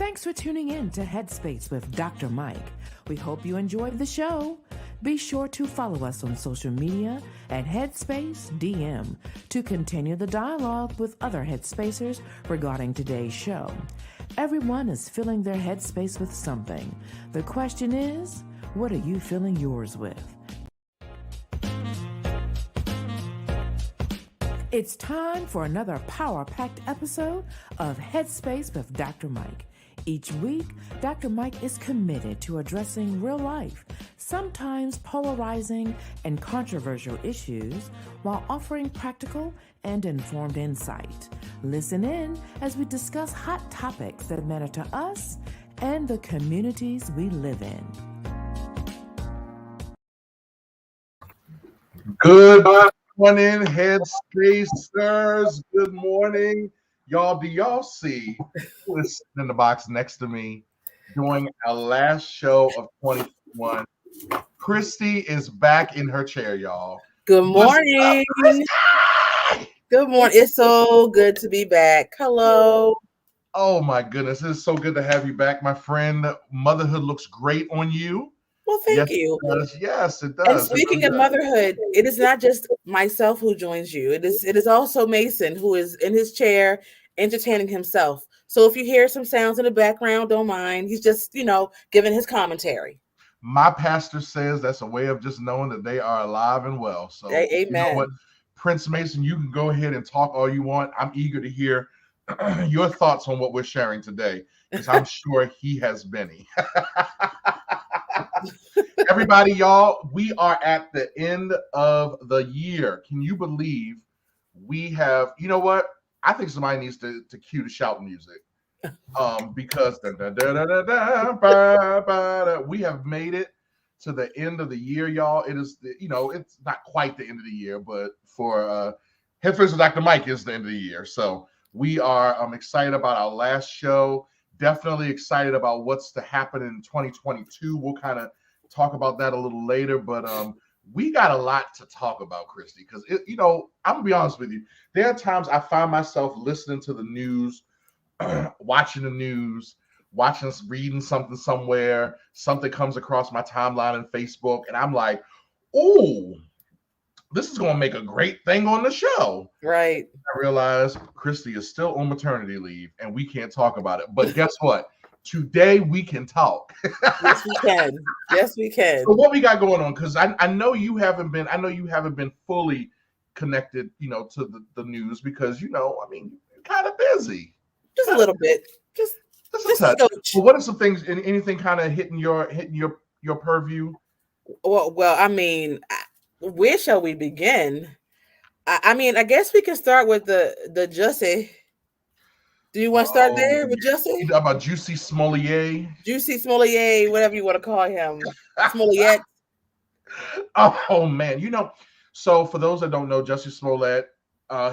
Thanks for tuning in to Headspace with Dr. Mike. We hope you enjoyed the show. Be sure to follow us on social media at Headspace DM to continue the dialogue with other Headspacers regarding today's show. Everyone is filling their headspace with something. The question is, what are you filling yours with? It's time for another power-packed episode of Headspace with Dr. Mike. Each week, Dr. Mike is committed to addressing real-life, sometimes polarizing and controversial issues while offering practical and informed insight. Listen in as we discuss hot topics that matter to us and the communities we live in. Good morning, Headspacers. Good morning. Y'all, do y'all see who is sitting in the box next to me doing our last show of 2021? Christy is back in her chair, y'all. Good morning. Good morning. It's so good to be back. Hello. Oh my goodness, it's so good to have you back, my friend. Motherhood looks great on you. Well, thank you. It does. Yes, it does. And speaking of motherhood, it is not just myself who joins you. It is also Mason, who is in his chair entertaining himself. So if you hear some sounds in the background, don't mind. He's just, giving his commentary. My pastor says that's a way of just knowing that they are alive and well. So amen. You know what, Prince Mason, you can go ahead and talk all you want. I'm eager to hear your thoughts on what we're sharing today, because I'm sure he has many. Everybody, y'all, we are at the end of the year. Can you believe we have, you know what? I think somebody needs to cue the shout music. Because we have made it to the end of the year, y'all. It is, it's not quite the end of the year, but for Headspace with Dr. Mike is the end of the year. So we are excited about our last show. Definitely excited about what's to happen in 2022. We'll kind of talk about that a little later, but we got a lot to talk about, Christy, because I'm gonna be honest with you. There are times I find myself listening to the news, watching the news, reading something somewhere, something comes across my timeline on Facebook, and I'm like, oh, this is gonna make a great thing on the show. Right. I realize Christy is still on maternity leave and we can't talk about it. But guess what? Today we can talk. Yes, we can. Yes, we can. So what we got going on? Because I know you haven't been fully connected, to the news because you're kind of busy. Just a little bit. Just a touch. Well, what are some things? Anything kind of hitting your purview? Well, where shall we begin? I guess we can start with the Jussie. Do you want to start there with Jussie? You know about Juicy Smollett? Juicy Smollett, whatever you want to call him. Smollett. Oh man, so for those that don't know, Jussie Smollett,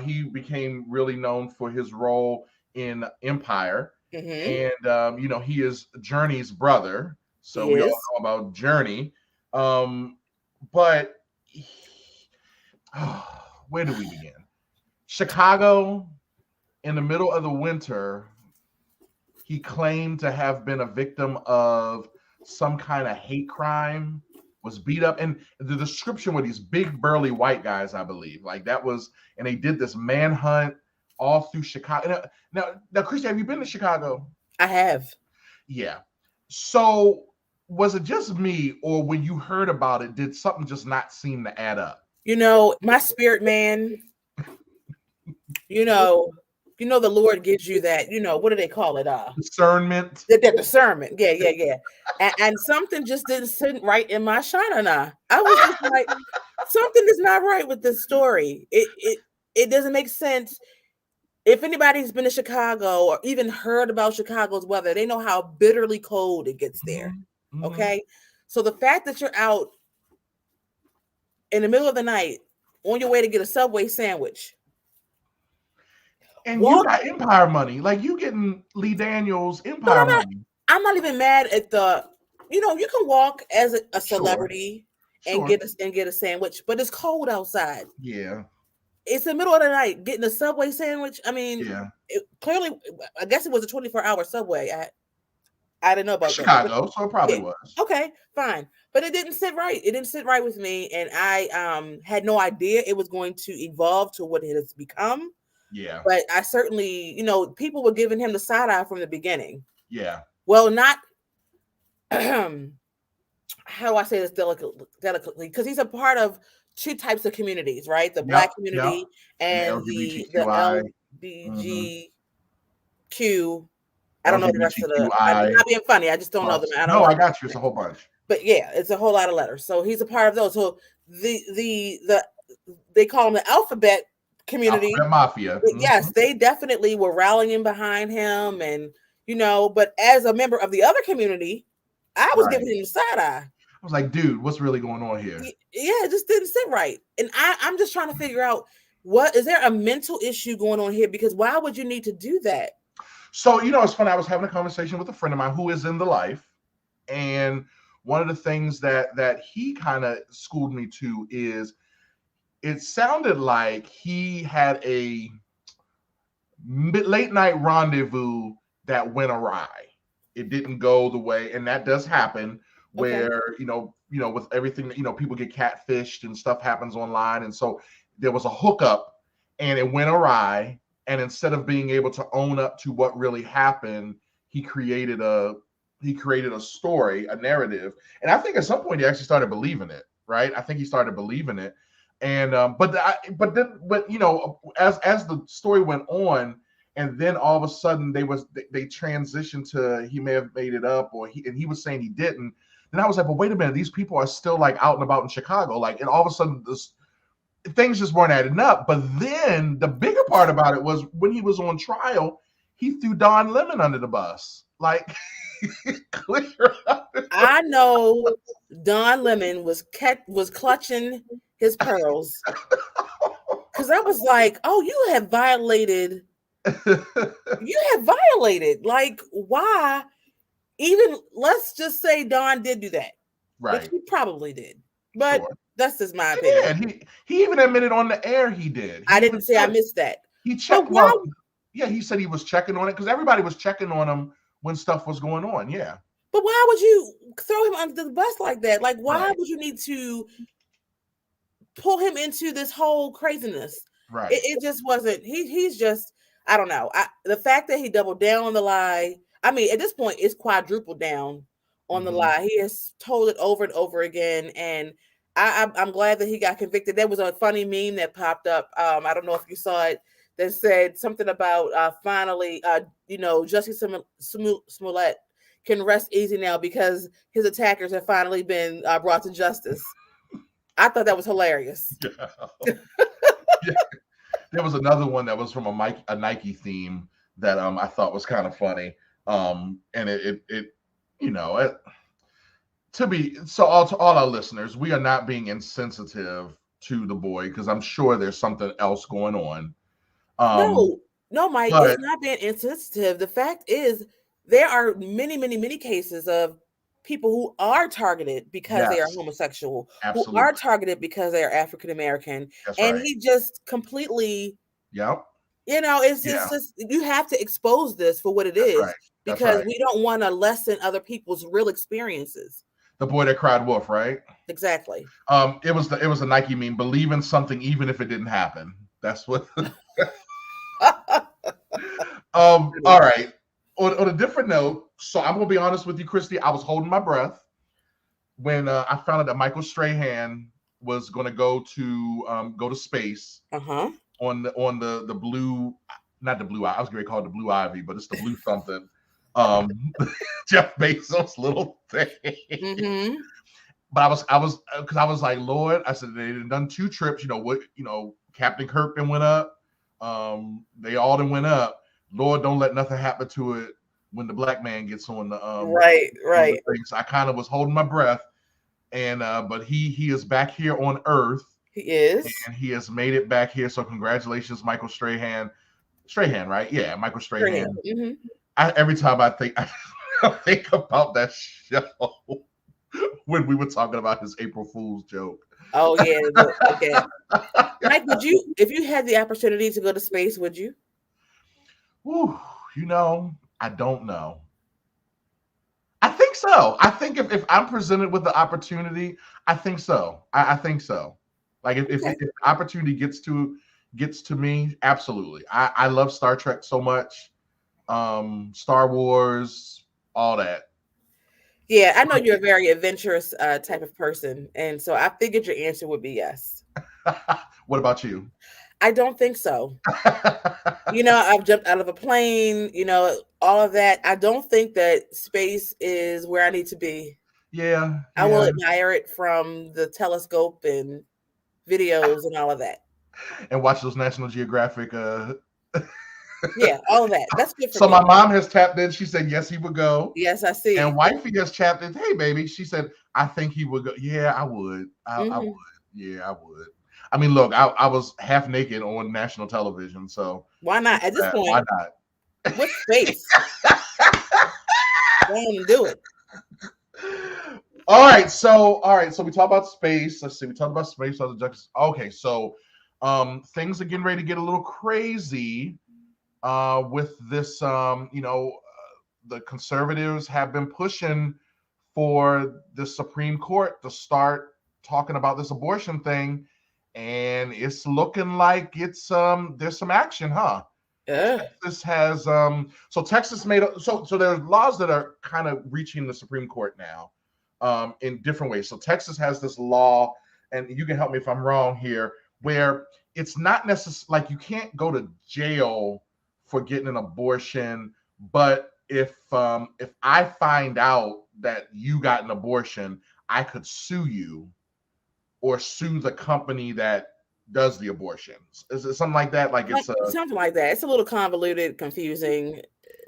he became really known for his role in Empire. Mm-hmm. And he is Journey's brother. So we all know about Journey. But where do we begin? Chicago, in the middle of the winter, he claimed to have been a victim of some kind of hate crime, was beat up. And the description were these big, burly white guys, I believe. Like that was, and they did this manhunt all through Chicago. Now, Christy, have you been to Chicago? I have. Yeah. So was it just me, or when you heard about it, did something just not seem to add up? My spirit man, the Lord gives you that, what do they call it? Discernment. The discernment. Yeah. And something just didn't sit right in my shana. I was just like, something is not right with this story. It doesn't make sense. If anybody's been to Chicago or even heard about Chicago's weather, they know how bitterly cold it gets there. Mm-hmm. Okay. So the fact that you're out in the middle of the night on your way to get a Subway sandwich. And you got Empire money. Like you getting Lee Daniels Empire money. I'm not even mad at you can walk as a celebrity and get a sandwich, but it's cold outside. Yeah. It's the middle of the night getting a Subway sandwich. Yeah. Clearly, I guess it was a 24-hour Subway. I didn't know about Chicago, that. so it probably Yeah. was. Okay, fine. But it didn't sit right. It didn't sit right with me. And I had no idea it was going to evolve to what it has become. Yeah. But I certainly, people were giving him the side eye from the beginning. Yeah. Well, not how do I say this delicately? Because he's a part of two types of communities, right? The Black community and the LGBTQI. LBGQ. I don't know the rest of the. I'm not being funny. I just don't know them. I got you. It's a whole bunch. But yeah, it's a whole lot of letters. So he's a part of those. So the they call him the alphabet community. Alphabet mafia. Yes, they definitely were rallying behind him, and but as a member of the other community, I was giving him the side eye. I was like, dude, what's really going on here? Yeah, it just didn't sit right. And I'm just trying to figure out, what is there a mental issue going on here? Because why would you need to do that? So, it's funny. I was having a conversation with a friend of mine who is in the life. And one of the things that he kind of schooled me to is it sounded like he had a late night rendezvous that went awry. It didn't go the way, and that does happen where, with everything, people get catfished and stuff happens online. And so there was a hookup and it went awry. And instead of being able to own up to what really happened, he created a story, a narrative. And I think at some point he actually started believing it, right? I think he started believing it. And but then as the story went on, and then all of a sudden they transitioned to he may have made it up, or he was saying he didn't. And I was like, but wait a minute, these people are still like out and about in Chicago. Like, and all of a sudden things just weren't adding up. But then the bigger part about it was when he was on trial, he threw Don Lemon under the bus. Like, clear. I know Don Lemon was clutching his pearls, because I was like, oh, you have violated. Like, why? Even let's just say Don did do that, right? Which he probably did, but that's just my opinion. And he even admitted on the air he did. I didn't say I missed that. He checked. He said he was checking on it because everybody was checking on him when stuff was going on. Yeah, but why would you throw him under the bus like that? Like, why would you need to pull him into this whole craziness? Right. It just wasn't. He's just. I don't know. The fact that he doubled down on the lie. I mean, at this point, it's quadrupled down on the lie. He has told it over and over again, and I'm glad that he got convicted. There was a funny meme that popped up. I don't know if you saw it. That said something about finally, Jussie Smollett can rest easy now because his attackers have finally been brought to justice. I thought that was hilarious. Yeah. There was another one that was from a Nike theme that I thought was kind of funny. And to all our listeners, we are not being insensitive to the boy because I'm sure there's something else going on. No, Mike, it's not being insensitive. The fact is, there are many, many, many cases of people who are targeted because they are homosexual, who are targeted because they are African American, and he just completely, it's just you have to expose this for what it is because we don't want to lessen other people's real experiences. The boy that cried wolf, right? Exactly. It was a Nike meme. Believe in something even if it didn't happen. That's what. All right. On a different note, so I'm gonna be honest with you, Christy. I was holding my breath when I found out that Michael Strahan was gonna go to space on the blue, not the blue. I was gonna call it the Blue Ivy, but it's the blue something. Jeff Bezos' little thing. But I was like, Lord, I said they done 2 trips. Captain Kirk then went up. They all then went up. Lord, don't let nothing happen to it when the black man gets on the right. So I kind of was holding my breath, and but he is back here on Earth. He is, and he has made it back here. So congratulations, Michael Strahan. Strahan, right? Yeah, Michael Strahan. Every time I think about that show when we were talking about his April Fool's joke. Oh yeah, okay. Mike, if you had the opportunity to go to space, would you? I don't know. so. I think if I'm presented with the opportunity, I think so. I think so. Like if the opportunity gets to me, absolutely. I love Star Trek so much. Star Wars, all that. Yeah, I know you're a very adventurous type of person, and so I figured your answer would be yes. What about you? I don't think so. I've jumped out of a plane, all of that. I don't think that space is where I need to be. Yeah. I will admire it from the telescope and videos and all of that. And watch those National Geographic. Yeah, all of that. That's good for So me. my mom has tapped in. She said yes, he would go. Yes, I see. And wifey has tapped in. Hey, baby. She said I think he would go. Yeah, I would. I would. Yeah, I would. I mean, look, I was half naked on national television, so why not? At this point, why not? With space, go on and do it. All right, so we talk about space. Let's see, we talked about space. Okay, so things are getting ready to get a little crazy with this. The conservatives have been pushing for the Supreme Court to start talking about this abortion thing, and it's looking like it's there's some action, huh? Texas has so Texas made so there's laws that are kind of reaching the Supreme Court now in different ways. So Texas has this law, and you can help me if I'm wrong here, where it's not necessarily like you can't go to jail for getting an abortion, but if I find out that you got an abortion, I could sue you or sue the company that does the abortions. Is it something like that? Like it's something like that. It's a little convoluted, confusing.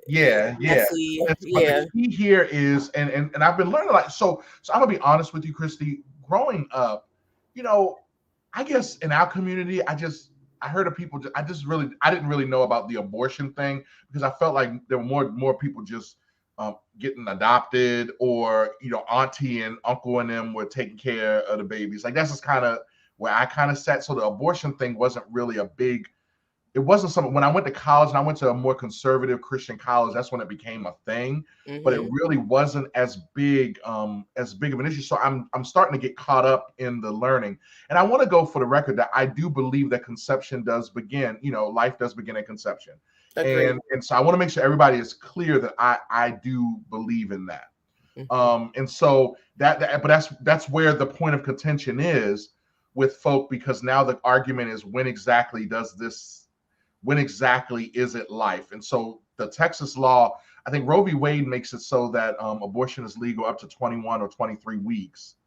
Yeah. Messy. But the key here is, and I've been learning a lot. So I'm gonna be honest with you, Christy. Growing up, I guess in our community, I heard of people. I didn't really know about the abortion thing because I felt like there were more people just getting adopted, or auntie and uncle and them were taking care of the babies. Like that's just kind of where I kind of sat. So the abortion thing wasn't really it wasn't something. When I went to college and I went to a more conservative Christian college, that's when it became a thing. But it really wasn't as big of an issue. So I'm starting to get caught up in the learning. And I want to go for the record that I do believe that conception does begin, life does begin at conception. And so I want to make sure everybody is clear that I do believe in that. And so but that's where the point of contention is with folk, because now the argument is when exactly is it life? And so the Texas law, I think Roe v. Wade makes it so that abortion is legal up to 21 or 23 weeks.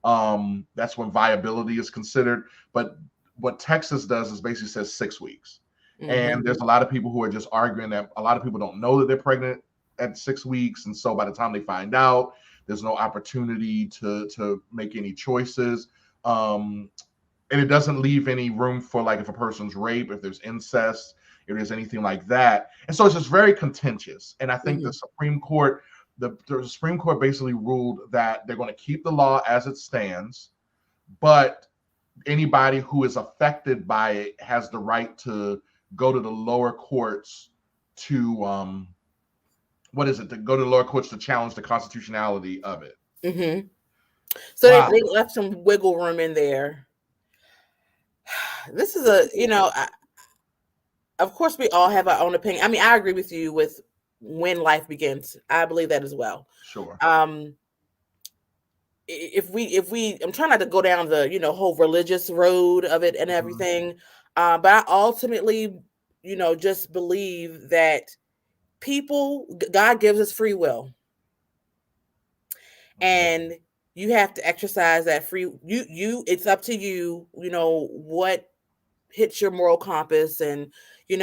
That's when viability is considered. But what Texas does is basically says 6 weeks. And there's a lot of people who are just arguing that a lot of people don't know that they're pregnant at 6 weeks. And so by the time they find out, there's no opportunity to make any choices. And it doesn't leave any room for, like, if a person's rape, if there's incest, if there's anything like that. And so it's just very contentious. And I think the Supreme Court, the Supreme Court basically ruled that they're going to keep the law as it stands, but anybody who is affected by it has the right to go to the lower courts to go to the lower courts to challenge the constitutionality of it. So they left some wiggle room in there. This is of course we all have our own opinion. I mean, I agree with you with when life begins. I believe that as well. Sure. If we I'm trying not to go down the whole religious road of it and everything, but I ultimately just believe that God gives us free will, and you have to exercise that free. It's up to you. What hits your moral compass, and you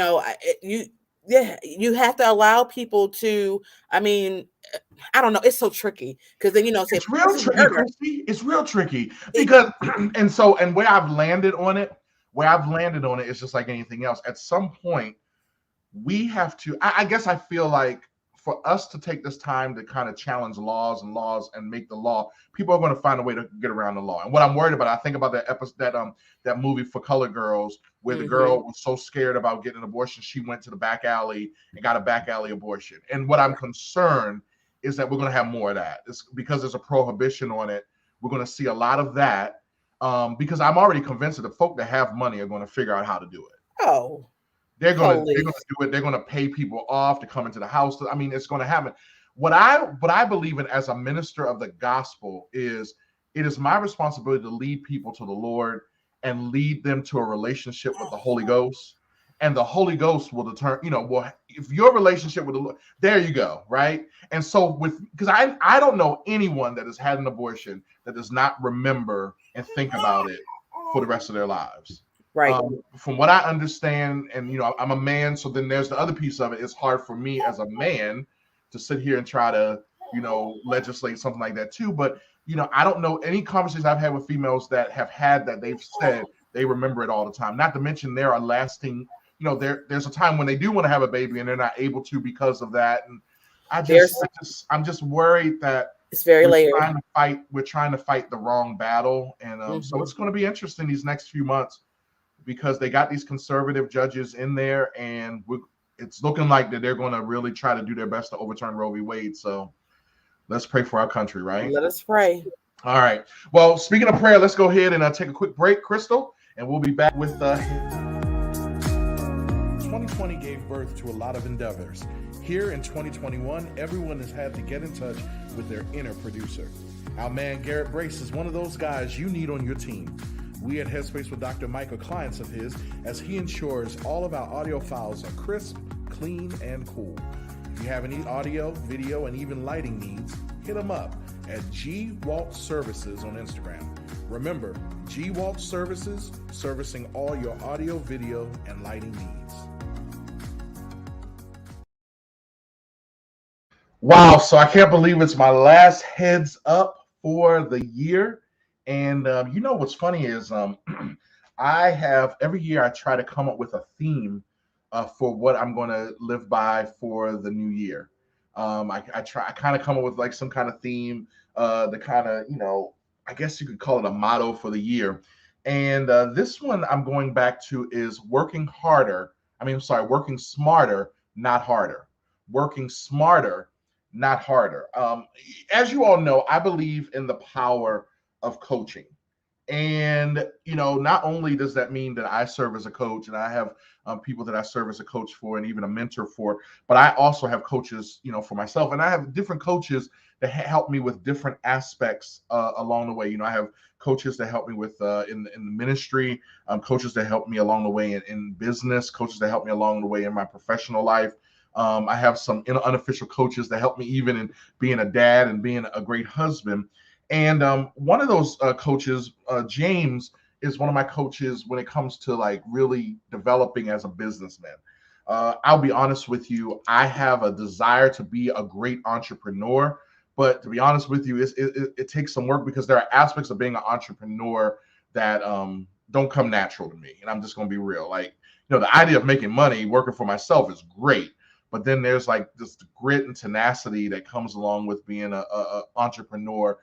have to allow people to. I mean, I don't know. It's so tricky because then it's real tricky, Christy. It's real tricky because and where I've landed on it is just like anything else. At some point, we have to. I guess I feel like for us to take this time to kind of challenge laws and make the law, people are going to find a way to get around the law. And what I'm worried about, I think about that episode, that movie For Colored Girls, where the girl was so scared about getting an abortion, she went to the back alley and got a back alley abortion. And what I'm concerned is that we're going to have more of that. It's because there's a prohibition on it. We're going to see a lot of that because I'm already convinced that the folk that have money are going to figure out how to do it. Oh, they're going to do it. They're going to pay people off to come into the house. I mean, it's going to happen. What I believe in as a minister of the gospel is it is my responsibility to lead people to the Lord and lead them to a relationship with the Holy Ghost. And the Holy Ghost will determine, if your relationship with the Lord, there you go, right? And so because I don't know anyone that has had an abortion that does not remember and think about it for the rest of their lives. Right. From what I understand, and I'm a man, so then there's the other piece of it. It's hard for me as a man to sit here and try to, legislate something like that too. But I don't know any conversations I've had with females that have had that they've said they remember it all the time. Not to mention there are lasting. There's a time when they do want to have a baby and they're not able to because of that. And I'm just worried that it's very layered. We're trying to fight the wrong battle. And so it's going to be interesting these next few months because they got these conservative judges in there and it's looking like that they're going to really try to do their best to overturn Roe v. Wade. So let's pray for our country, right? Let us pray. All right. Well, speaking of prayer, let's go ahead and take a quick break, Crystal, and we'll be back with 2020 gave birth to a lot of endeavors. Here in 2021, everyone has had to get in touch with their inner producer. Our man Garrett Brace is one of those guys you need on your team. We at Headspace with Dr. Mike are clients of his as he ensures all of our audio files are crisp, clean, and cool. If you have any audio, video, and even lighting needs, hit him up at G Walt Services on Instagram. Remember, G Walt Services, servicing all your audio, video, and lighting needs. Wow, so I can't believe it's my last heads up for the year. And what's funny is I have every year I try to come up with a theme for what I'm going to live by for the new year. I kind of come up with like some kind of theme, the kind of, I guess you could call it a motto for the year. And this one I'm going back to is working smarter, not harder. Working smarter, not harder. As you all know, I believe in the power of coaching. And, not only does that mean that I serve as a coach and I have people that I serve as a coach for and even a mentor for, but I also have coaches, for myself. And I have different coaches that help me with different aspects along the way. I have coaches that help me with in the ministry, coaches that help me along the way in business, coaches that help me along the way in my professional life. I have some unofficial coaches that help me even in being a dad and being a great husband. And one of those coaches, James, is one of my coaches when it comes to like really developing as a businessman. I'll be honest with you. I have a desire to be a great entrepreneur, but to be honest with you, it takes some work because there are aspects of being an entrepreneur that don't come natural to me. And I'm just going to be real. Like, the idea of making money working for myself is great. But then there's like this grit and tenacity that comes along with being an entrepreneur.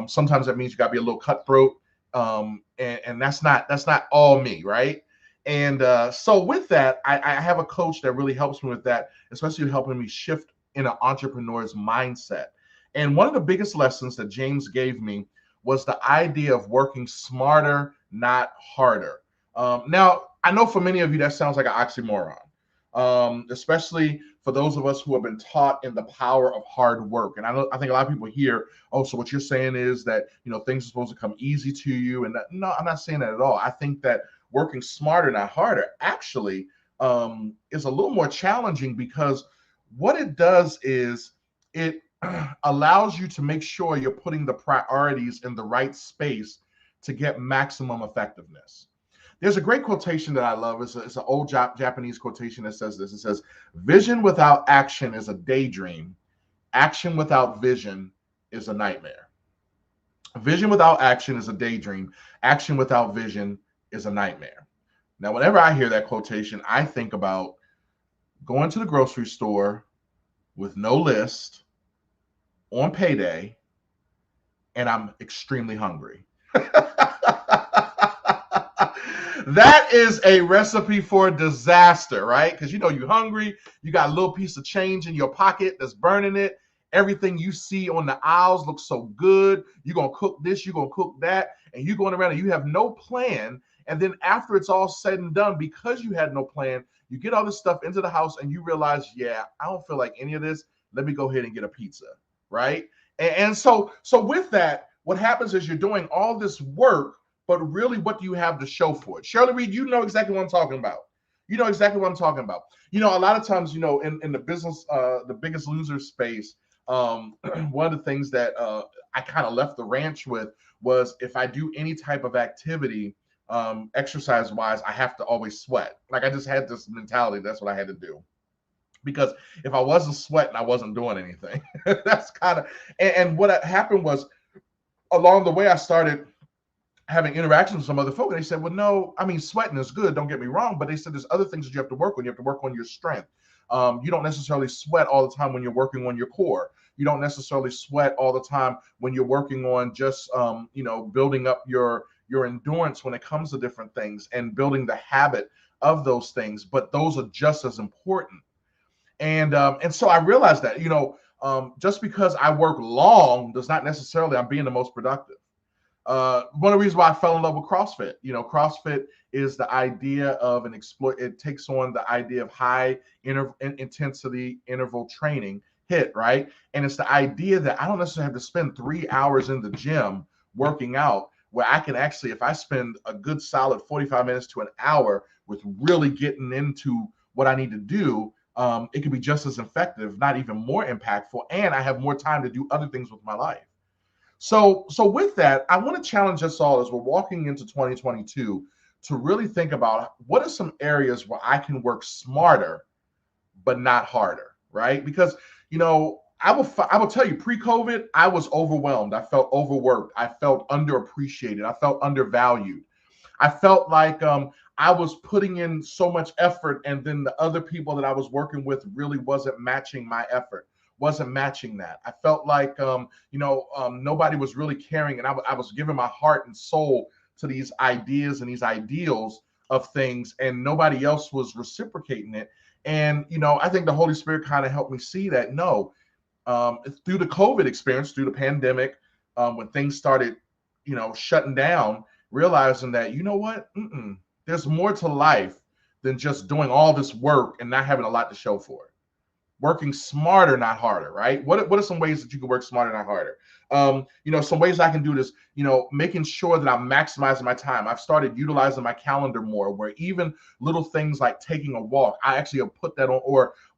Sometimes that means you got to be a little cutthroat, and that's not all me, right? And so with that, I have a coach that really helps me with that, especially helping me shift in an entrepreneur's mindset. And one of the biggest lessons that James gave me was the idea of working smarter, not harder. Now, I know for many of you that sounds like an oxymoron. Especially for those of us who have been taught in the power of hard work. And I think a lot of people hear, oh, so what you're saying is that, things are supposed to come easy to you. And no, I'm not saying that at all. I think that working smarter, not harder, actually is a little more challenging because what it does is it allows you to make sure you're putting the priorities in the right space to get maximum effectiveness. There's a great quotation that I love. It's an old Japanese quotation that says this. It says, vision without action is a daydream. Action without vision is a nightmare. Vision without action is a daydream. Action without vision is a nightmare. Now, whenever I hear that quotation, I think about going to the grocery store with no list on payday, and I'm extremely hungry. That is a recipe for disaster, right? Because you're hungry, you got a little piece of change in your pocket that's burning it, Everything you see on the aisles looks so good. You're going to cook this, you're going to cook that, and you're going around and you have no plan. And then after it's all said and done, because you had no plan, you get all this stuff into the house and you realize, yeah, I don't feel like any of this. Let me go ahead and get a pizza, right? And so with that, what happens is you're doing all this work, but really what do you have to show for it? Shirley Reed, you know exactly what I'm talking about. You know exactly what I'm talking about. You know, a lot of times, you know, in the business, the Biggest Loser space, one of the things that I kind of left the ranch with was if I do any type of activity, exercise-wise, I have to always sweat. Like I just had this mentality. That's what I had to do. Because if I wasn't sweating, I wasn't doing anything. That's kind of, and what happened was along the way, I started having interactions with some other folk, and they said, well, no, I mean, sweating is good, don't get me wrong, but they said there's other things that you have to work on. You have to work on your strength. You don't necessarily sweat all the time when you're working on your core. You don't necessarily sweat all the time when you're working on just, you know, building up your endurance when it comes to different things and building the habit of those things, but those are just as important. And so I realized that, you know, just because I work long does not necessarily I'm being the most productive. One of the reasons why I fell in love with CrossFit, you know, CrossFit is the idea of it takes on the idea of high intensity interval training, HIIT, right? And it's the idea that I don't necessarily have to spend 3 hours in the gym working out, where I can actually, if I spend a good solid 45 minutes to an hour with really getting into what I need to do, it can be just as effective, not even more impactful, and I have more time to do other things with my life. So with that, I want to challenge us all as we're walking into 2022 to really think about what are some areas where I can work smarter, but not harder, right? Because, you know, I will tell you, pre-COVID, I was overwhelmed. I felt overworked. I felt underappreciated. I felt undervalued. I felt like I was putting in so much effort, and then the other people that I was working with really wasn't matching my effort, wasn't matching that. I felt like, nobody was really caring, and I was giving my heart and soul to these ideas and these ideals of things, and nobody else was reciprocating it. And, you know, I think the Holy Spirit kind of helped me see that, no, through the COVID experience, through the pandemic, when things started, you know, shutting down, realizing that, you know what, there's more to life than just doing all this work and not having a lot to show for it. Working smarter, not harder, right? What are some ways that you can work smarter, not harder? Some ways I can do this, making sure that I'm maximizing my time. I've started utilizing my calendar more, where even little things like taking a walk, I actually have put that on,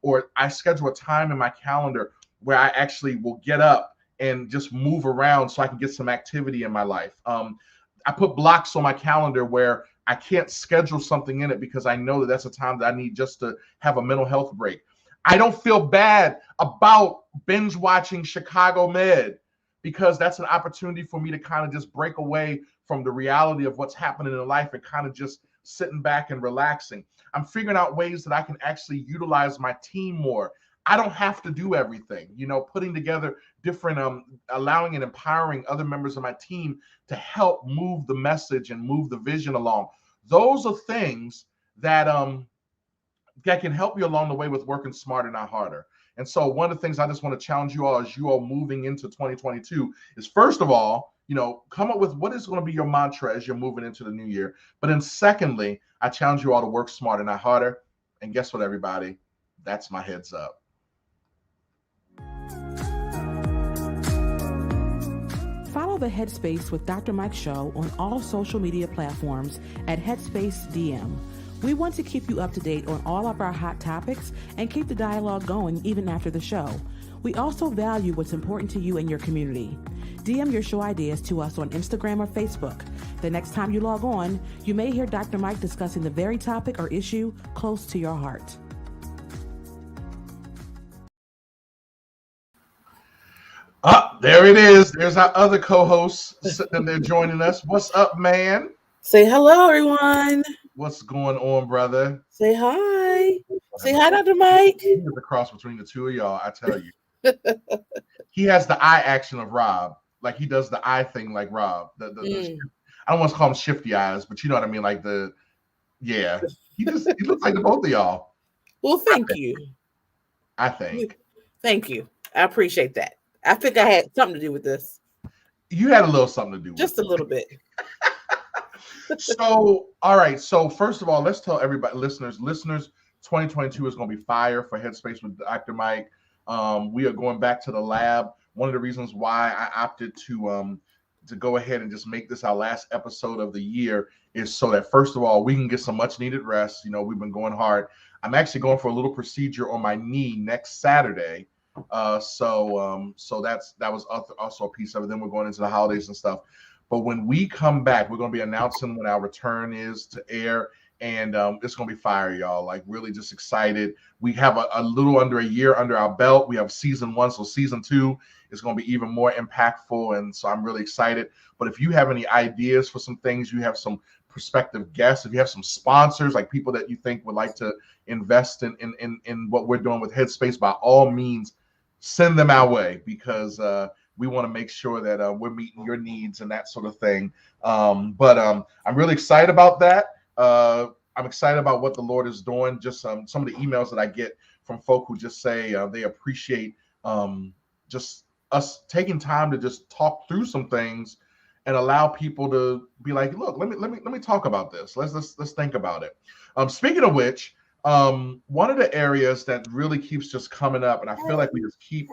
or I schedule a time in my calendar where I actually will get up and just move around so I can get some activity in my life. I put blocks on my calendar where I can't schedule something in it because I know that that's a time that I need just to have a mental health break. I don't feel bad about binge watching Chicago Med, because that's an opportunity for me to kind of just break away from the reality of what's happening in life and kind of just sitting back and relaxing. I'm figuring out ways that I can actually utilize my team more. I don't have to do everything, putting together different, allowing and empowering other members of my team to help move the message and move the vision along. Those are things that can help you along the way with working smarter, not harder. And so one of the things I just want to challenge you all as you are moving into 2022 is, first of all, come up with what is going to be your mantra as you're moving into the new year. But then secondly, I challenge you all to work smarter, not harder. And guess what, everybody? That's my heads up. Follow the Headspace with Dr. Mike show on all social media platforms at Headspace DM. We want to keep you up to date on all of our hot topics and keep the dialogue going even after the show. We also value what's important to you and your community. DM your show ideas to us on Instagram or Facebook. The next time you log on, you may hear Dr. Mike discussing the very topic or issue close to your heart. There it is. There's our other co-host sitting there joining us. What's up, man? Say hello, everyone. What's going on, brother? Say hi. Say hi, Dr. Mike. He's the cross between the two of y'all, I tell you. He has the eye action of Rob. Like, he does the eye thing like Rob. I don't want to call him shifty eyes, but you know what I mean? Like he looks like the both of y'all. Well, thank you. I think. Thank you. I appreciate that. I think I had something to do with this. You had a little something to do with Just a little bit. So, all right. So, first of all, let's tell everybody, listeners, 2022 is going to be fire for Headspace with Dr. Mike. We are going back to the lab. One of the reasons why I opted to go ahead and just make this our last episode of the year is so that, first of all, we can get some much needed rest. You know, we've been going hard. I'm actually going for a little procedure on my knee next Saturday. So that was also a piece of it. Then we're going into the holidays and stuff. But when we come back, we're going to be announcing when our return is to air. And it's going to be fire, y'all. Like, really just excited. We have a little under a year under our belt. We have season 1. So season 2 is going to be even more impactful. And so I'm really excited. But if you have any ideas for some things, you have some prospective guests, if you have some sponsors, like people that you think would like to invest in what we're doing with Headspace, by all means, send them our way, because we want to make sure that we're meeting your needs and that sort of thing. But I'm really excited about that. I'm excited about what the Lord is doing. Just some of the emails that I get from folk who just say they appreciate just us taking time to just talk through some things and allow people to be like, look, let me talk about this. Let's think about it. Speaking of which, one of the areas that really keeps just coming up, and I feel like we just keep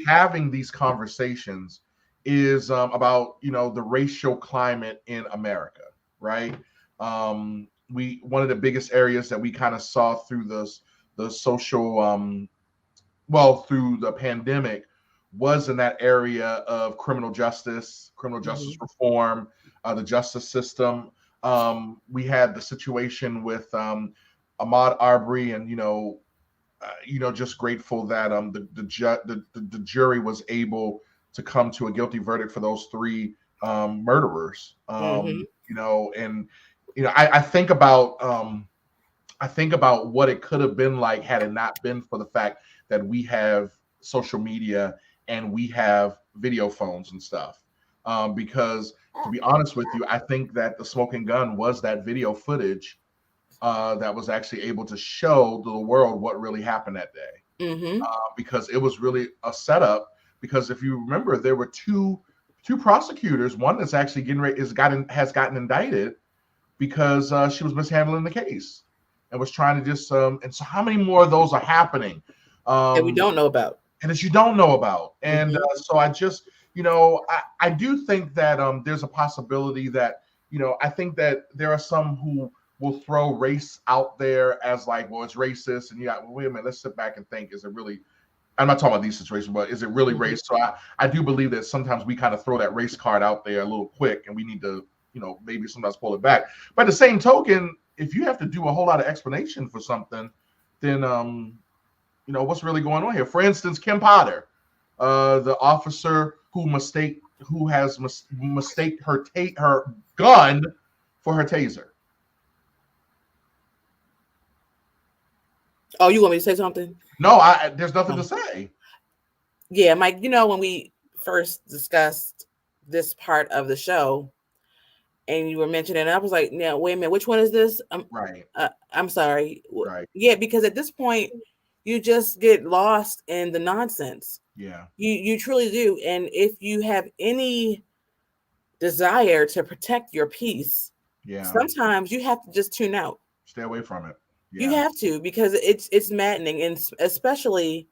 having these conversations, is about, you know, the racial climate in America, right? One of the biggest areas that we kind of saw through the social, through the pandemic, was in that area of criminal justice reform, the justice system. We had the situation with Ahmaud Arbery, and just grateful that the jury was able to come to a guilty verdict for those 3 murderers. I think about what it could have been like had it not been for the fact that we have social media and we have video phones and stuff. Because to be honest with you, I think that the smoking gun was that video footage that was actually able to show the world what really happened that day. Because it was really a setup. Because if you remember, there were two prosecutors. One that's actually has gotten indicted because she was mishandling the case and was trying to just and so how many more of those are happening that we don't know about, and that you don't know about? And so I just, I do think that there's a possibility that, I think that there are some who will throw race out there as like, well, it's racist, and wait a minute, let's sit back and think, is it really, I'm not talking about these situations, but is it really race? So I do believe that sometimes we kind of throw that race card out there a little quick, and we need to, maybe sometimes pull it back. By the same token, if you have to do a whole lot of explanation for something, then what's really going on here? For instance, Kim Potter, the officer who has mistaked her gun for her taser. Oh, you want me to say something? No, there's nothing to say. Yeah, Mike, when we first discussed this part of the show and you were mentioning it, I was like, now, wait a minute, which one is this? Right. I'm sorry. Right. Yeah, because at this point, you just get lost in the nonsense. Yeah. You truly do. And if you have any desire to protect your peace, sometimes you have to just tune out. Stay away from it. Yeah. You have to, because it's maddening, and especially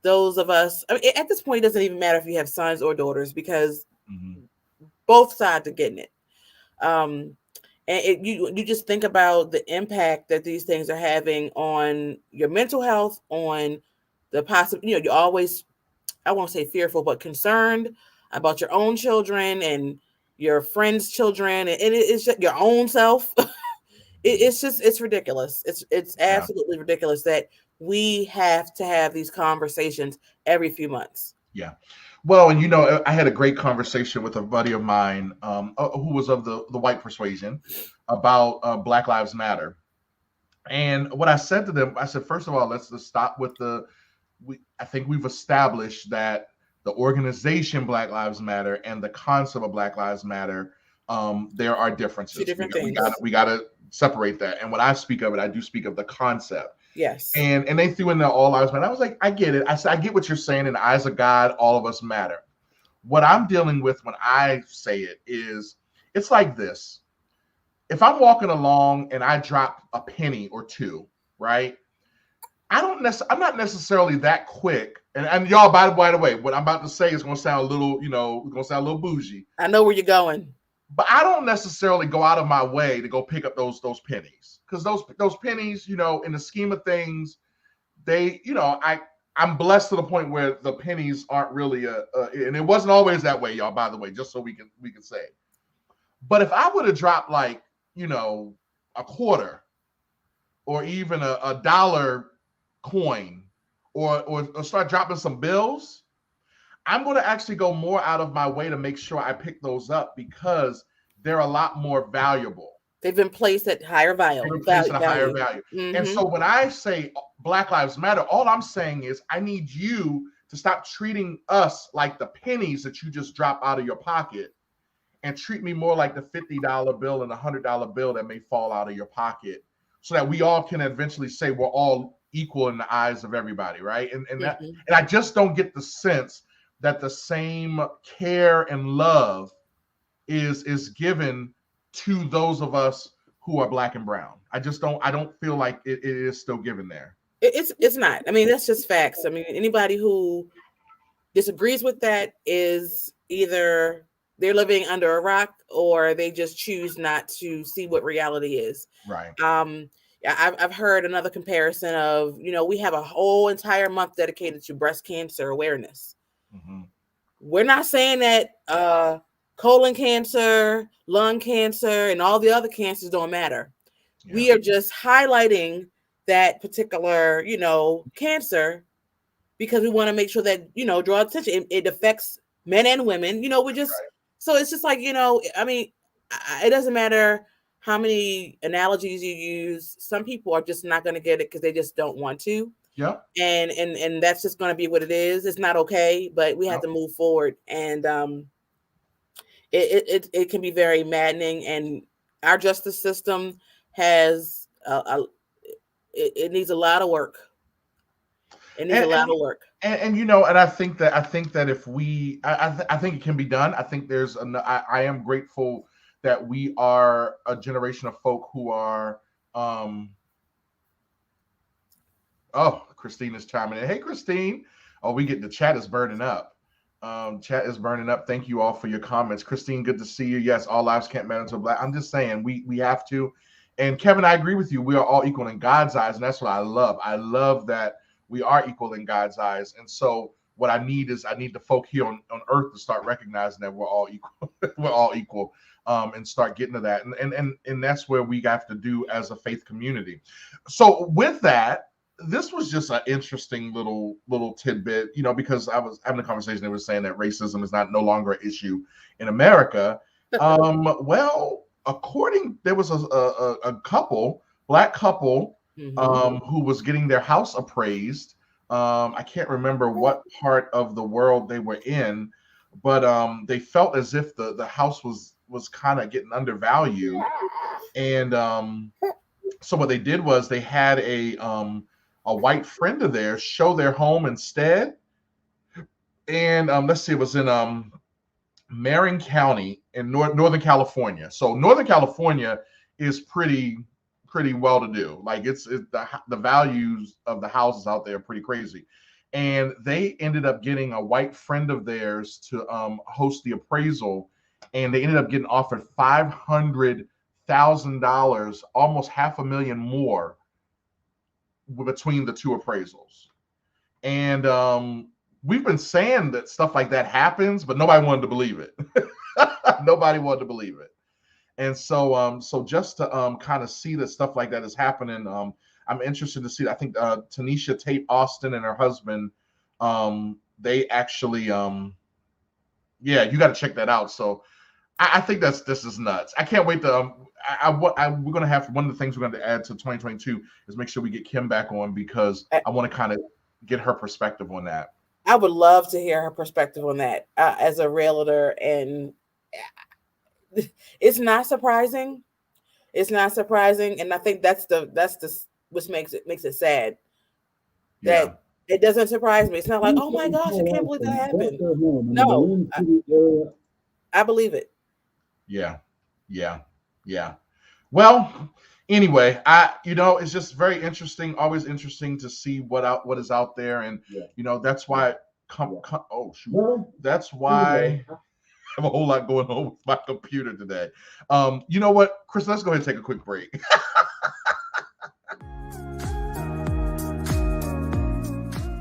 those of us. I mean, at this point, it doesn't even matter if you have sons or daughters, because both sides are getting it. And you just think about the impact that these things are having on your mental health, on the possible. You're always, I won't say fearful, but concerned about your own children and your friends' children, and it's just your own self. It's ridiculous. It's absolutely ridiculous that we have to have these conversations every few months. Yeah. Well, and I had a great conversation with a buddy of mine who was of the white persuasion about Black Lives Matter. And what I said to them, I said, first of all, let's stop with I think we've established that the organization Black Lives Matter and the concept of Black Lives Matter, there are differences. Two different things. We got to separate that. And when I speak of it, I do speak of the concept. Yes. And they threw in there all lives matter. I was like, I get it. I said, I get what you're saying. In the eyes of God, all of us matter. What I'm dealing with when I say it is, it's like this. If I'm walking along and I drop a penny or two, right? I'm not necessarily that quick. And y'all, by the way, what I'm about to say is going to sound a little, bougie. I know where you're going. But I don't necessarily go out of my way to go pick up those pennies, because those pennies, in the scheme of things, they, I'm blessed to the point where the pennies aren't really and it wasn't always that way, y'all. By the way, just so we can say. But if I would have dropped like, a quarter, or even a dollar coin, or start dropping some bills, I'm going to actually go more out of my way to make sure I pick those up, because they're a lot more valuable. They've been placed at higher value. They've been placed at a higher value. Mm-hmm. And so when I say Black Lives Matter, all I'm saying is I need you to stop treating us like the pennies that you just drop out of your pocket, and treat me more like the $50 bill and the $100 bill that may fall out of your pocket, so that we all can eventually say we're all equal in the eyes of everybody, right? And I just don't get the sense that the same care and love is given to those of us who are Black and brown. I don't feel like it is still given there. It's not. I mean, that's just facts. I mean, anybody who disagrees with that is either they're living under a rock, or they just choose not to see what reality is. Right. I've heard another comparison of, we have a whole entire month dedicated to breast cancer awareness. Mm-hmm. We're not saying that colon cancer, lung cancer, and all the other cancers don't matter. Yeah. We are just highlighting that particular, cancer, because we want to make sure that, draw attention. It affects men and women. We're just, right. So it's just like, I mean, it doesn't matter how many analogies you use. Some people are just not going to get it because they just don't want to. Yeah. And that's just going to be what it is. It's not okay, but we have to move forward. And it can be very maddening. And our justice system has it needs a lot of work. It needs a lot of work. And I think that if we, I think it can be done. I think I am grateful that we are a generation of folk who are. Christine is chiming in. Hey, Christine. Oh, the chat is burning up. Chat is burning up. Thank you all for your comments. Christine, good to see you. Yes, all lives can't matter to Black. I'm just saying we have to. And Kevin, I agree with you. We are all equal in God's eyes, and that's what I love. I love that we are equal in God's eyes. And so what I need the folk here on earth to start recognizing that we're all equal. We're all equal, and start getting to that. And that's where we have to do as a faith community. So with that, this was just an interesting little tidbit, because I was having a conversation that was saying that racism is no longer an issue in America. Well, there was a couple, Black couple, who was getting their house appraised. I can't remember what part of the world they were in, but they felt as if the house was kind of getting undervalued. And so what they did was they had a white friend of theirs show their home instead. And let's see, it was in Marin County in Northern California. So Northern California is pretty well-to-do. Like the values of the houses out there are pretty crazy. And they ended up getting a white friend of theirs to host the appraisal, and they ended up getting offered $500,000, almost $500,000 more between the two appraisals. And we've been saying that stuff like that happens, but nobody wanted to believe it. Nobody wanted to believe it. And so just to kind of see that stuff like that is happening, I'm interested to see. I think Tanisha Tate Austin and her husband, they actually, you got to check that out. So I think this is nuts. I can't wait to. We're going to have one of the things we're going to add to 2022 is make sure we get Kim back on, because I want to kind of get her perspective on that. I would love to hear her perspective on that as a realtor. And it's not surprising. It's not surprising. And I think that's the which makes it sad. Yeah. That it doesn't surprise me. It's not like, oh my gosh, I can't believe that happened. No, I believe it. Yeah. Yeah. Yeah. Well, anyway, it's just very interesting, always interesting to see what is out there. And that's why oh shoot. That's why I have a whole lot going on with my computer today. You know what, Chris, let's go ahead and take a quick break.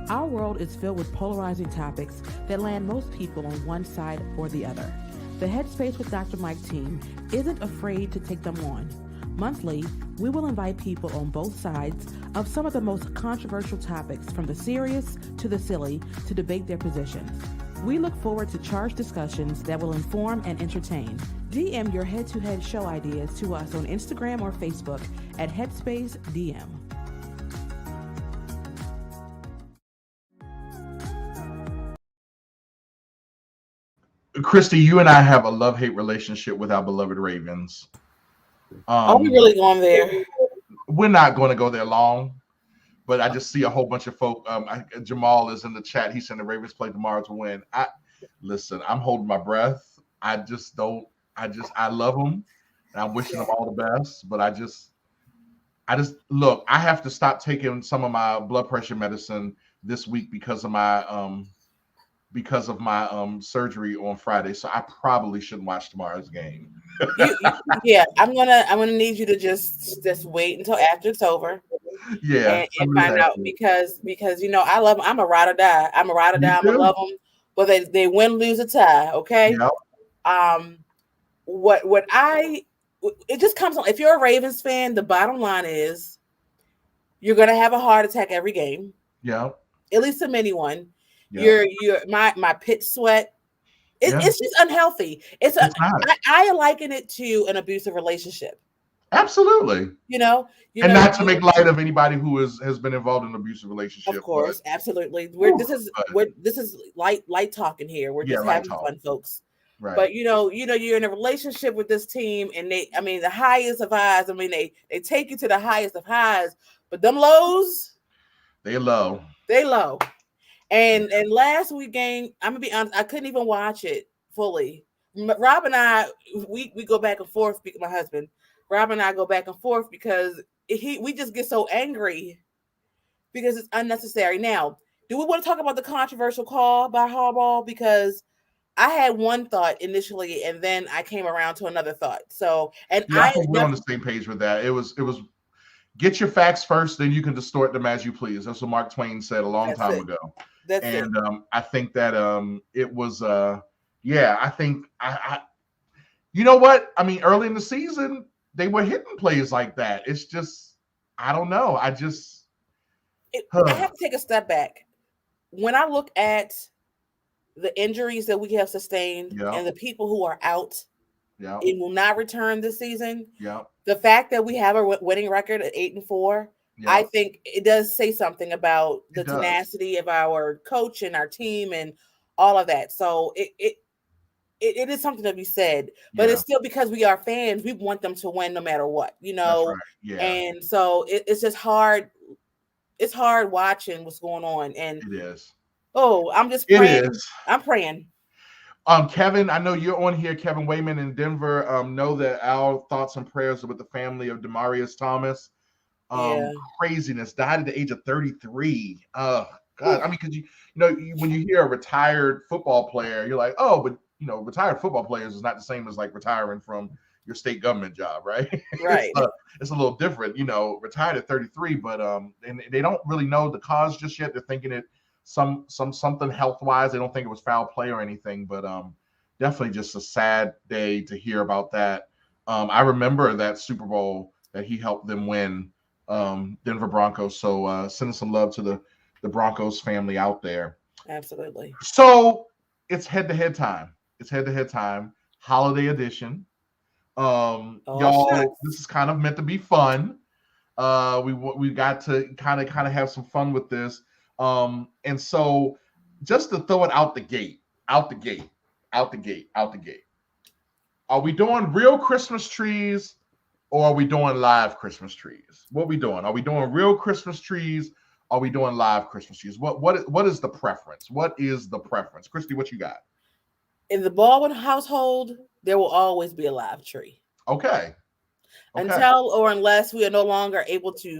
Our world is filled with polarizing topics that land most people on one side or the other. The Headspace with Dr. Mike team isn't afraid to take them on. Monthly, we will invite people on both sides of some of the most controversial topics, from the serious to the silly, to debate their positions. We look forward to charged discussions that will inform and entertain. DM your head-to-head show ideas to us on Instagram or Facebook at Headspace DM. Christy, you and I have a love-hate relationship with our beloved Ravens. Are we really going there? We're not going to go there long, but I just see a whole bunch of folk. Jamal is in the chat. He said the Ravens play tomorrow to win. Listen, I'm holding my breath. I love them, and I'm wishing them all the best. But I just look. I have to stop taking some of my blood pressure medicine this week because of my surgery on Friday. So I probably shouldn't watch tomorrow's game. Yeah, I'm gonna need you to just wait until after it's over. Yeah, and find out because I love them. I'm a ride or die. I'm gonna love them, whether they win, lose, or tie. Okay. Yep. It just comes on. If you're a Ravens fan, the bottom line is you're gonna have a heart attack every game. Yeah. At least a mini one. Yep. My pit sweat. It's just unhealthy. I liken it to an abusive relationship. Absolutely. Not to make light of anybody who has been involved in an abusive relationship. Of course, absolutely. This is light talking here. We're just having fun, folks. Right. But you're in a relationship with this team, and the highest of highs. They take you to the highest of highs, but them lows, they low. And last week game, I'm gonna be honest, I couldn't even watch it fully. Rob and I, we go back and forth. My husband, Rob and I go back and forth because we just get so angry because it's unnecessary. Now, do we want to talk about the controversial call by Harbaugh? Because I had one thought initially, and then I came around to another thought. So, I think we're on the same page with that. It was get your facts first, then you can distort them as you please. That's what Mark Twain said a long time ago. I think that it was I think you know what? Early in the season they were hitting plays like that. It's just I don't know. I have to take a step back. When I look at the injuries that we have sustained and the people who are out and will not return this season, the fact that we have a winning record at 8-4, I think it does say something about the tenacity of our coach and our team and all of that. So it is something to be said, but it's still because we are fans. We want them to win no matter what, That's right. Yeah. And so it's just hard. It's hard watching what's going on. And it is. Oh, I'm just praying. It is. I'm praying. Kevin, I know you're on here. Kevin Wayman in Denver. Know that our thoughts and prayers are with the family of Demaryius Thomas. Craziness. Died at the age of 33. God. Because when you hear a retired football player, you're like, oh, but retired football players is not the same as like retiring from your state government job, right? Right. It's a little different. Retired at 33, but and they don't really know the cause just yet. They're thinking it something health wise. They don't think it was foul play or anything, but definitely just a sad day to hear about that. I remember that Super Bowl that he helped them win, Denver Broncos. So sending some love to the Broncos family out there. Absolutely. So it's head-to-head time. Holiday edition. Y'all, this is kind of meant to be fun. We got to kind of have some fun with this. And so just to throw it out the gate. Are we doing real Christmas trees or are we doing live Christmas trees? What are we doing? Are we doing real Christmas trees? Are we doing live Christmas trees? What is the preference? What is the preference? Christy, what you got? In the Baldwin household, there will always be a live tree. Okay. Until or unless we are no longer able to,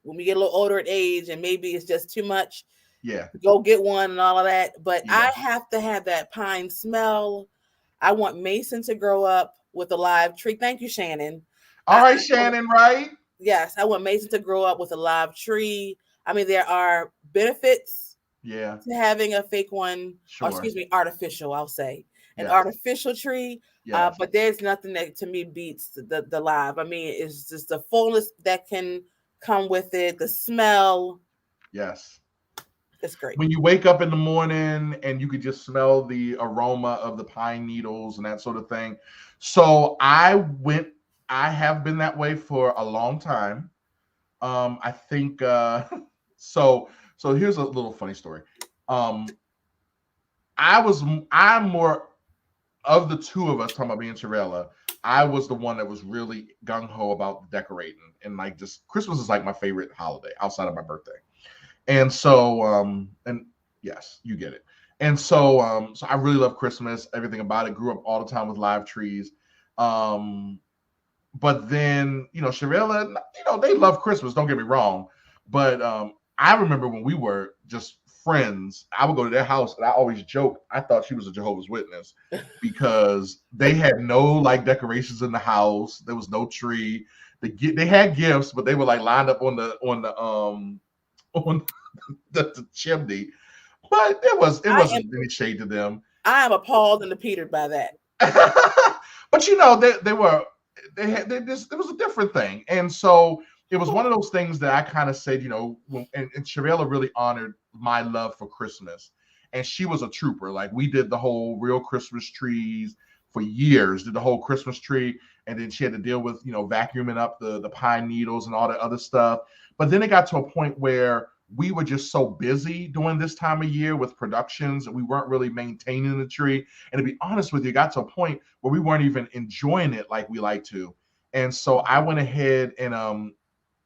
when we get a little older at age and maybe it's just too much, go get one and all of that. But I have to have that pine smell. I want Mason to grow up with a live tree. Thank you, Shannon. All right, Shannon, right? Yes, I want Mason to grow up with a live tree. I mean, there are benefits to having a fake one, or excuse me, artificial, I'll say. An artificial tree. But there's nothing that to me beats the live. I mean, it's just the fullness that can come with it, the smell. Yes. It's great. When you wake up in the morning and you could just smell the aroma of the pine needles and that sort of thing. So I have been that way for a long time. I think so here's a little funny story. I'm more of the two of us talking about me and Sharella. I was the one that was really gung-ho about decorating, and like just Christmas is like my favorite holiday outside of my birthday. And so and yes, you get it. And so I really love Christmas, everything about it. Grew up all the time with live trees. But then, Sharella, they love Christmas, don't get me wrong. But I remember when we were just friends, I would go to their house and I always joke, I thought she was a Jehovah's Witness because they had no decorations in the house. There was no tree. They had gifts, but they were lined up on the chimney. But it wasn't any shade to them. I am appalled and appeased by that. But it was a different thing. And so it was one of those things that I kind of said, and Sharella really honored my love for Christmas. And she was a trooper. We did the whole real Christmas trees for years, did the whole Christmas tree. And then she had to deal with, vacuuming up the pine needles and all that other stuff. But then it got to a point where we were just so busy during this time of year with productions and we weren't really maintaining the tree. And to be honest with you, it got to a point where we weren't even enjoying it like we like to. And so I went ahead and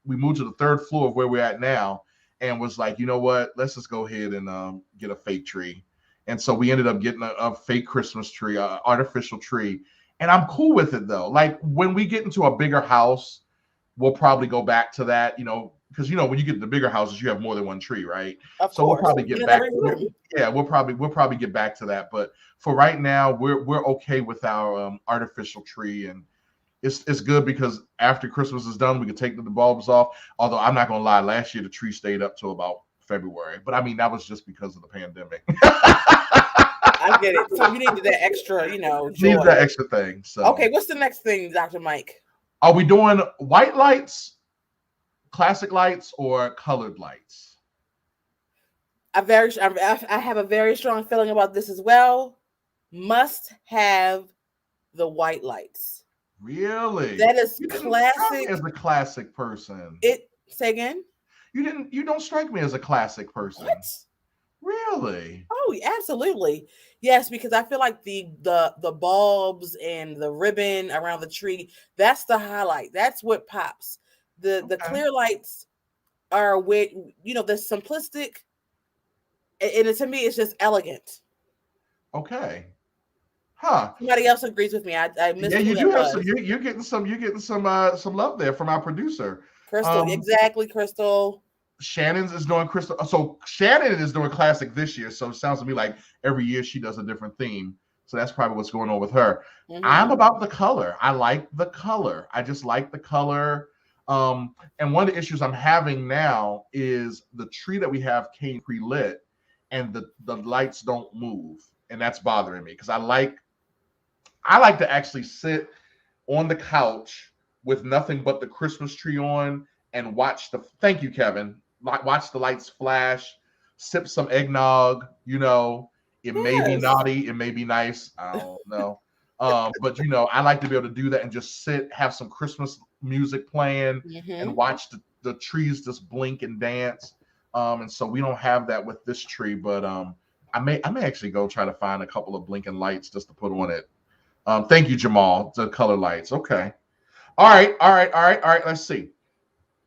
we moved to the third floor of where we're at now and was like, you know what, let's just go ahead and get a fake tree. And so we ended up getting a fake Christmas tree, an artificial tree. And I'm cool with it though. When we get into a bigger house, we'll probably go back to that, because when you get the bigger houses, you have more than one tree, right? Of so course. We'll probably get back. We'll probably get back to that. But for right now, we're okay with our artificial tree, and it's good because after Christmas is done, we can take the bulbs off. Although I'm not gonna lie, last year the tree stayed up till about February, but I mean that was just because of the pandemic. I get it. So you needed that extra, joy. Need that extra thing. So okay, what's the next thing, Dr. Mike? Are we doing white lights, classic lights, or colored lights? I have a very strong feeling about this as well. Must have the white lights. Really? That is you classic. As a classic person. Say again? You don't strike me as a classic person. What? Really? Oh, absolutely. Yes, because I feel like the bulbs and the ribbon around the tree, that's the highlight. That's what pops. The clear lights are with, the simplistic, and to me it's just elegant. Okay. Huh. Somebody else agrees with me. I missed. Yeah, you do have some. You're getting some love there from our producer. Crystal, exactly, Crystal. Shannon's is doing Crystal. So Shannon is doing classic this year. So it sounds to me like every year she does a different theme. So that's probably what's going on with her. Mm-hmm. I'm about the color. I like the color. I just like the color. And one of the issues I'm having now is the tree that we have came pre-lit and the lights don't move. And that's bothering me because I like to actually sit on the couch with nothing but the Christmas tree on and watch thank you, Kevin. Watch the lights flash, sip some eggnog, it may be naughty, it may be nice. I don't know. But I like to be able to do that and just sit, have some Christmas music playing and watch the trees just blink and dance. And so we don't have that with this tree, but I may actually go try to find a couple of blinking lights just to put on it. Thank you, Jamal. The color lights. Okay. All right. Let's see.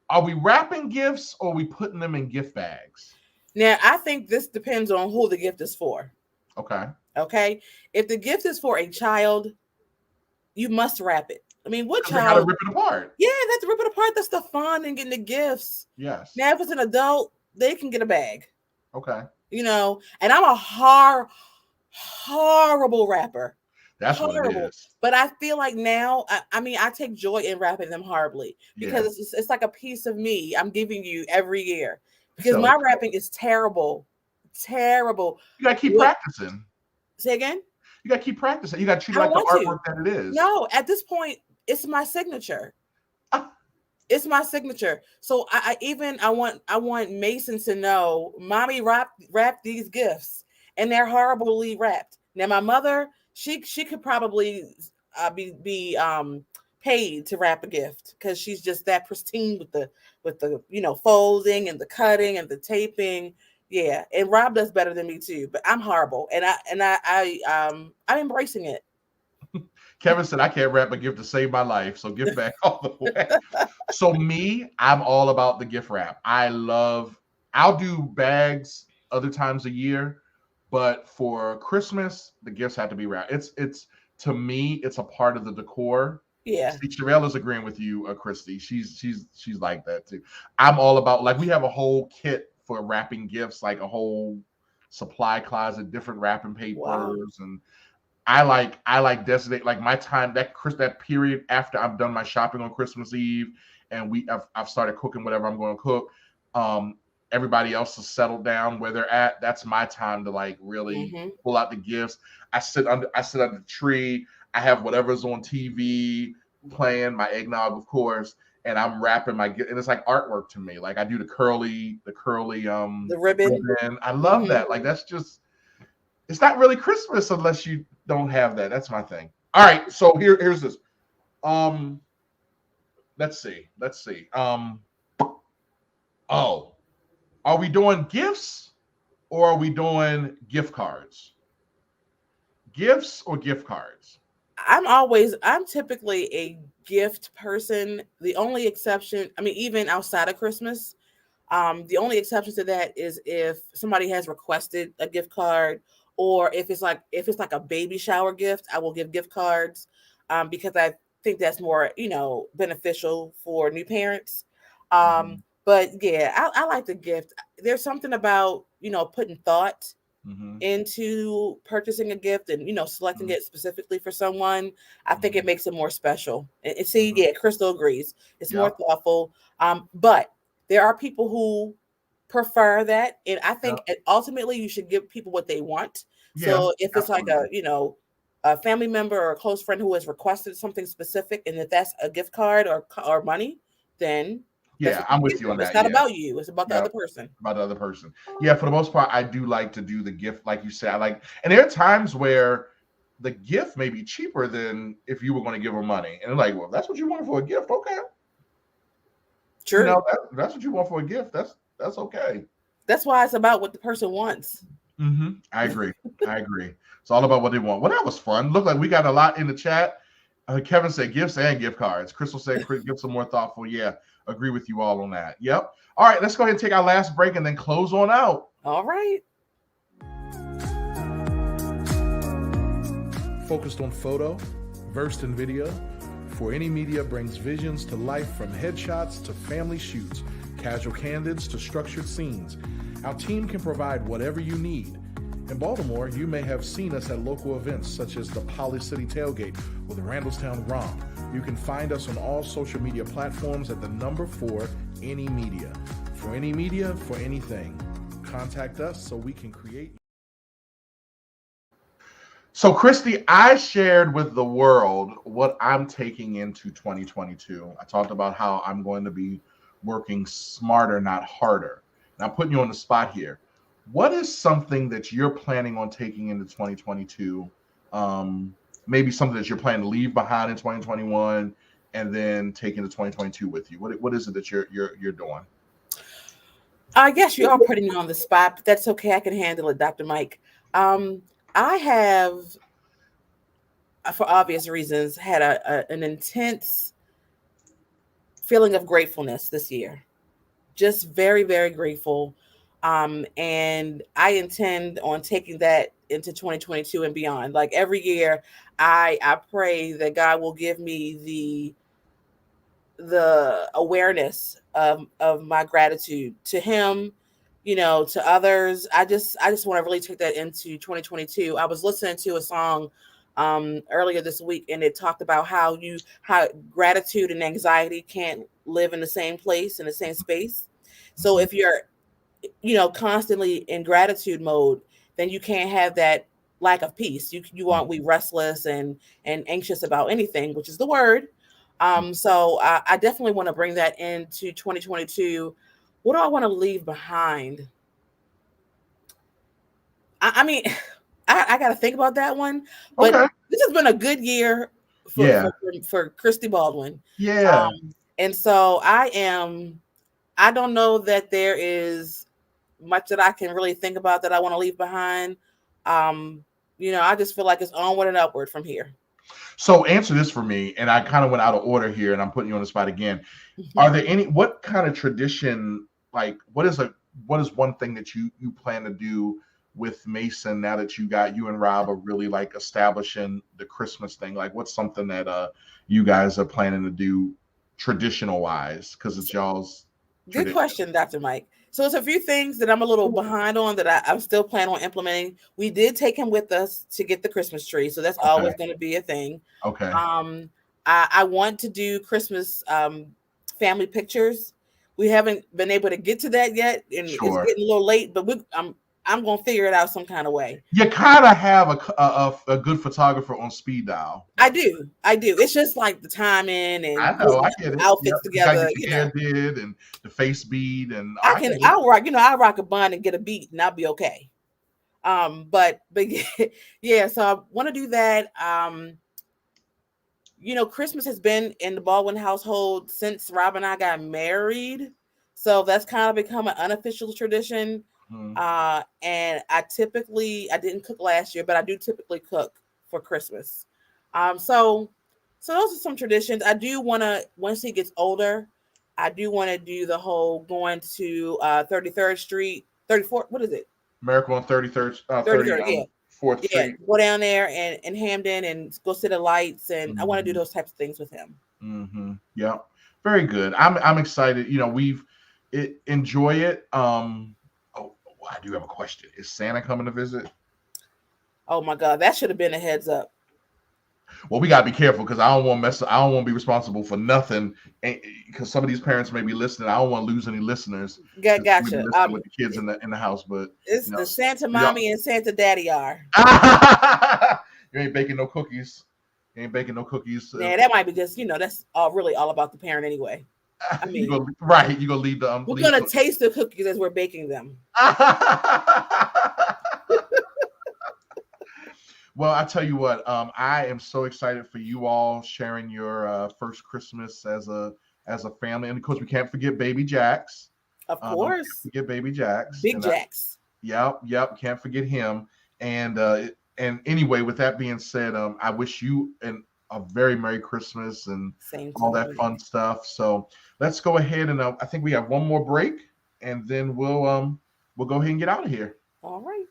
Are we wrapping gifts or are we putting them in gift bags? Now, I think this depends on who the gift is for. Okay. Okay. If the gift is for a child, you must wrap it. I mean, what Because they gotta child? rip it apart. Yeah, that's rip it apart. That's the fun in getting the gifts. Yes. Now, if it's an adult, they can get a bag. Okay. You know, and I'm a horrible rapper. That's what it Horrible. is. But I feel like now, I mean, I take joy in wrapping them horribly because it's like a piece of me I'm giving you every year. Because So my rapping is terrible. Terrible. you gotta keep practicing. Say again? You gotta keep practicing. You gotta treat it I like the want to. artwork that it is. No, at this point, it's my signature. It's my signature. So I want Mason to know, mommy wrapped these gifts, and they're horribly wrapped. Now my mother, she could probably be paid to wrap a gift because she's just that pristine with the folding and the cutting and the taping. Yeah, and Rob does better than me too, but I'm horrible, and I'm embracing it. Kevin said, I can't wrap a gift to save my life. So gift bag all the way. So me, I'm all about the gift wrap. I'll do bags other times a year, but for Christmas, the gifts have to be wrapped. It's to me, it's a part of the decor. Yeah. See, Sherelle is agreeing with you, Christy. She's like that too. I'm all about, like, we have a whole kit for wrapping gifts, like a whole supply closet, different wrapping papers. Wow. And I like designate like my time that period after I've done my shopping on Christmas Eve and I've started cooking whatever I'm going to cook. Everybody else has settled down where they're at. That's my time to like really pull out the gifts. I sit under the tree. I have whatever's on TV playing, my eggnog, of course, and I'm wrapping my gift. And it's like artwork to me. Like I do the curly the ribbon. I love that. Like that's just, it's not really Christmas unless you don't have that. That's my thing. All right, so here's this. Let's see. Are we doing gifts or are we doing gift cards? Gifts or gift cards? I'm typically a gift person. The only exception, I mean, even outside of Christmas, the only exception to that is if somebody has requested a gift card, or if it's like a baby shower gift, I will give gift cards because I think that's more, beneficial for new parents. But yeah, I like the gift. There's something about, putting thought into purchasing a gift and, selecting it specifically for someone. I think it makes it more special. And see, yeah, Crystal agrees. It's more thoughtful. But there are people who prefer that, and I think ultimately you should give people what they want. So if it's like a family member or a close friend who has requested something specific, and if that's a gift card or money, then I'm with you on that. It's not about you; it's about the other person. About the other person. Yeah, for the most part, I do like to do the gift, like you said. And there are times where the gift may be cheaper than if you were going to give them money, and they're like, "Well, if that's what you want for a gift, okay." True. That's what you want for a gift. That's okay. That's why it's about what the person wants. I agree. It's all about what they want. Well, that was fun. Looked like we got a lot in the chat. Kevin said gifts and gift cards. Crystal said gifts are more thoughtful. Yeah, agree with you all on that. Yep. All right, let's go ahead and take our last break and then close on out. All right. Focused on photo, versed in video, For Any Media brings visions to life, from headshots to family shoots, casual candids to structured scenes. Our team can provide whatever you need. In Baltimore, you may have seen us at local events such as the Poly City Tailgate or the Randallstown Romp. You can find us on all social media platforms at the number 4 Any Media. For Any Media, for anything. Contact us so we can create. So, Christy, I shared with the world what I'm taking into 2022. I talked about how I'm going to be working smarter, not harder. And I'm putting you on the spot here. What is something that you're planning on taking into 2022? Maybe something that you're planning to leave behind in 2021 and then take into 2022 with you. What is it that you're doing? I guess you are putting me on the spot, but that's okay. I can handle it, Dr. Mike. I have, for obvious reasons, had an intense feeling of gratefulness this year. Just very, very grateful. And I intend on taking that into 2022 and beyond. Like every year, I pray that God will give me the awareness of my gratitude to him, to others. I just want to really take that into 2022. I was listening to a song earlier this week, and it talked about how gratitude and anxiety can't live in the same place, in the same space. So if you're constantly in gratitude mode, then you can't have that lack of peace. You won't be restless and anxious about anything, which is the word. So I definitely want to bring that into 2022. What do I want to leave behind? I mean, I got to think about that one. But Okay. this has been a good year for Christy Baldwin. Yeah. And so I don't know that there is much that I can really think about that I want to leave behind. I just feel like it's onward and upward from here. So answer this for me, and I kind of went out of order here, and I'm putting you on the spot again. Are there what kind of tradition, like what is one thing that you plan to do with Mason now that you and Rob are really like establishing the Christmas thing? Like what's something that you guys are planning to do traditional wise, because it's y'all's Good question, Dr. Mike. So it's a few things that I'm a little behind on that I'm still planning on implementing. We did take him with us to get the Christmas tree, so that's always going to be a thing. Okay. I want to do Christmas family pictures. We haven't been able to get to that yet, and it's getting a little late. But I'm going to figure it out some kind of way. You kind of have a good photographer on speed dial. I do. It's just like the timing and I know, I get it. Outfits together. You hair did and the face bead and I'll rock a bun and get a beat and I'll be okay. But yeah, so I want to do that. Christmas has been in the Baldwin household since Rob and I got married, so that's kind of become an unofficial tradition. And I didn't cook last year, but I do typically cook for Christmas. So those are some traditions. I do want to, once he gets older, I do want to do the whole going to 33rd Street, 34th. What is it? Miracle on 33rd, 4th Street. Go down there and Hamden and go see the lights. And I want to do those types of things with him. Yeah. Very good. I'm excited. Enjoy it. I do have a question. Is Santa coming to visit? Oh my God, that should have been a heads up. Well, we gotta be careful because I don't want to be responsible for nothing. Because some of these parents may be listening. I don't want to lose any listeners. Gotcha. With the kids in the house, but it's the Santa mommy and Santa daddy are. You ain't baking no cookies. Yeah, that might be just that's really all about the parent anyway. I mean, you're gonna leave the. We're gonna taste the cookies as we're baking them. Well, I tell you what, I am so excited for you all sharing your first Christmas as a family, and of course, we can't forget Baby Jax. Of course, forget Baby Jax. Big Jax. Yep, can't forget him. And anyway, with that being said, I wish you a very Merry Christmas and all that fun stuff. So let's go ahead and I think we have one more break, and then we'll go ahead and get out of here. All right.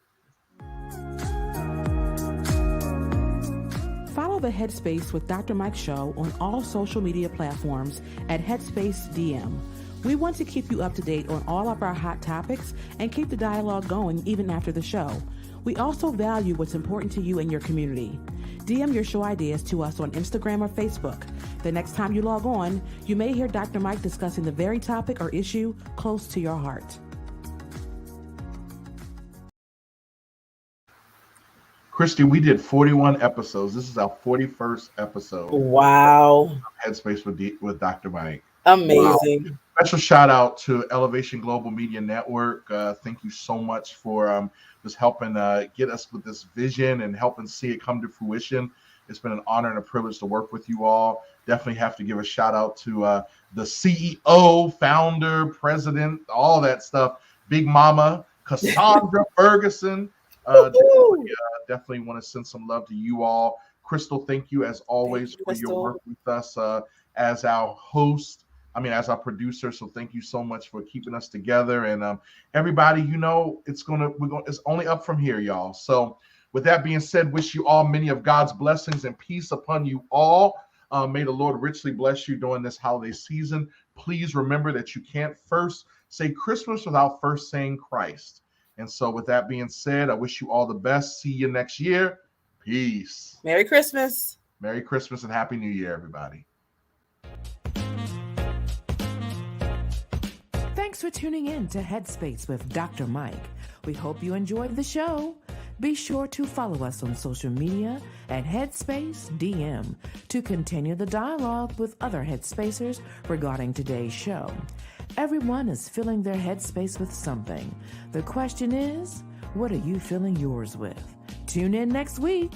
Follow the Headspace with Dr. Mike show on all social media platforms at Headspace DM. We want to keep you up to date on all of our hot topics and keep the dialogue going even after the show. We also value what's important to you and your community. DM your show ideas to us on Instagram or Facebook. The next time you log on, you may hear Dr. Mike discussing the very topic or issue close to your heart. Christy, we did 41 episodes. This is our 41st episode. Wow. Headspace with Dr. Mike. Amazing. Wow. Special shout out to Elevation Global Media Network. Thank you so much for just helping get us with this vision and helping see it come to fruition. It's been an honor and a privilege to work with you all. Definitely have to give a shout out to the CEO, founder, president, all that stuff. Big Mama, Cassandra Ferguson. Definitely want to send some love to you all. Crystal, thank you as always for your work with us as our host. as our producer. So thank you so much for keeping us together. And everybody, it's only up from here, y'all. So with that being said, wish you all many of God's blessings and peace upon you all. May the Lord richly bless you during this holiday season. Please remember that you can't first say Christmas without first saying Christ. And so with that being said, I wish you all the best. See you next year. Peace. Merry Christmas. Merry Christmas and Happy New Year, everybody. Thanks for tuning in to Headspace with Dr. Mike. We hope you enjoyed the show. Be sure to follow us on social media at Headspace DM to continue the dialogue with other Headspacers regarding today's show. Everyone is filling their headspace with something. The question is, what are you filling yours with? Tune in next week.